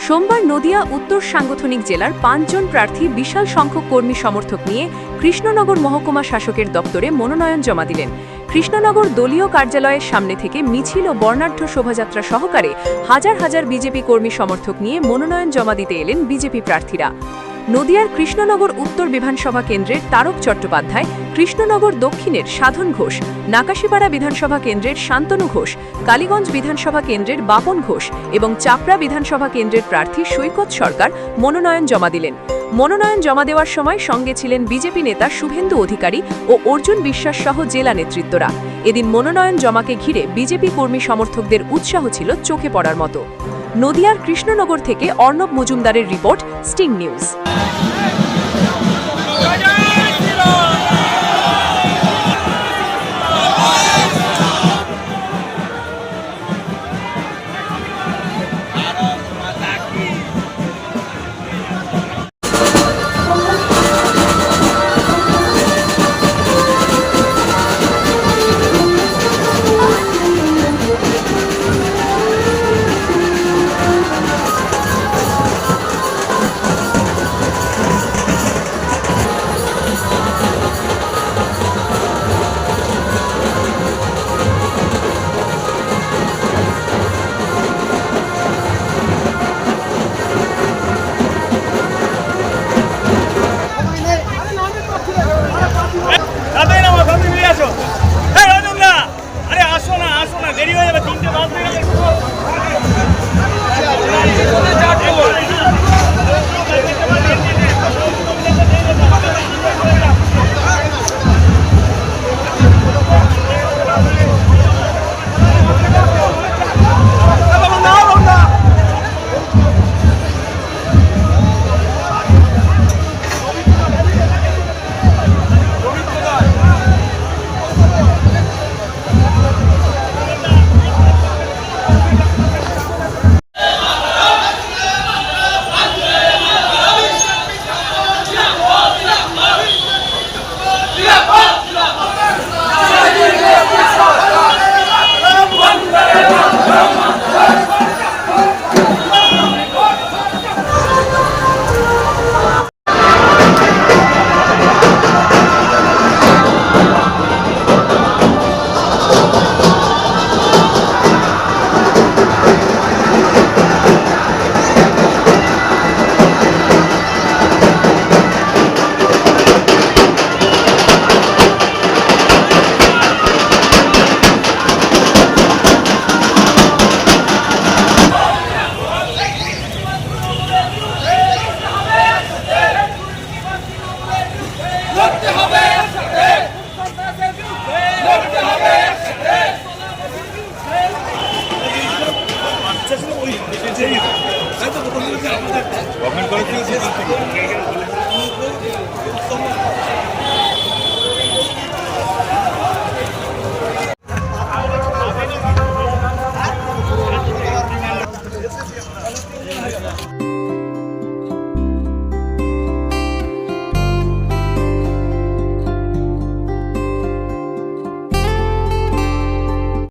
সোমবার নদিয়া উত্তর সাংগঠনিক জেলার ৫ জন প্রার্থী বিশাল সংখ্যক কর্মী সমর্থক নিয়ে কৃষ্ণনগর মহকুমা শাসকের দপ্তরে মনোনয়ন জমা দিলেন। কৃষ্ণনগর দলীয় কার্যালয়ের সামনে থেকে মিছিল ও বর্ণাঢ্য শোভাযাত্রা সহকারে হাজার হাজার বিজেপি কর্মী সমর্থক নিয়ে মনোনয়ন জমা দিতে এলেন বিজেপি প্রার্থীরা। নদিয়ার কৃষ্ণনগর উত্তর বিধানসভা কেন্দ্রের তারক চট্টোপাধ্যায়, কৃষ্ণনগর দক্ষিণের সাধন ঘোষ, নাকাশীপাড়া বিধানসভা কেন্দ্রের শান্তনু ঘোষ, কালীগঞ্জ বিধানসভা কেন্দ্রের বাপন ঘোষ এবং চাপড়া বিধানসভা কেন্দ্রের প্রার্থী সৈকত সরকার মনোনয়ন জমা দিলেন। মনোনয়ন জমা দেওয়ার সময় সঙ্গে ছিলেন বিজেপি নেতা শুভেন্দু অধিকারী ও অর্জুন বিশ্বাস সহ জেলা নেতৃত্বরা। এদিন মনোনয়ন জমাকে ঘিরে বিজেপি কর্মী সমর্থকদের উৎসাহ ছিল চোখে পড়ার মতো। নদিয়ার কৃষ্ণনগর থেকে অর্ণব মজুমদারের রিপোর্ট, স্টিং নিউজ। দেরি হয়ে যাবে, 3টে বাস হয়ে যাবে। Government college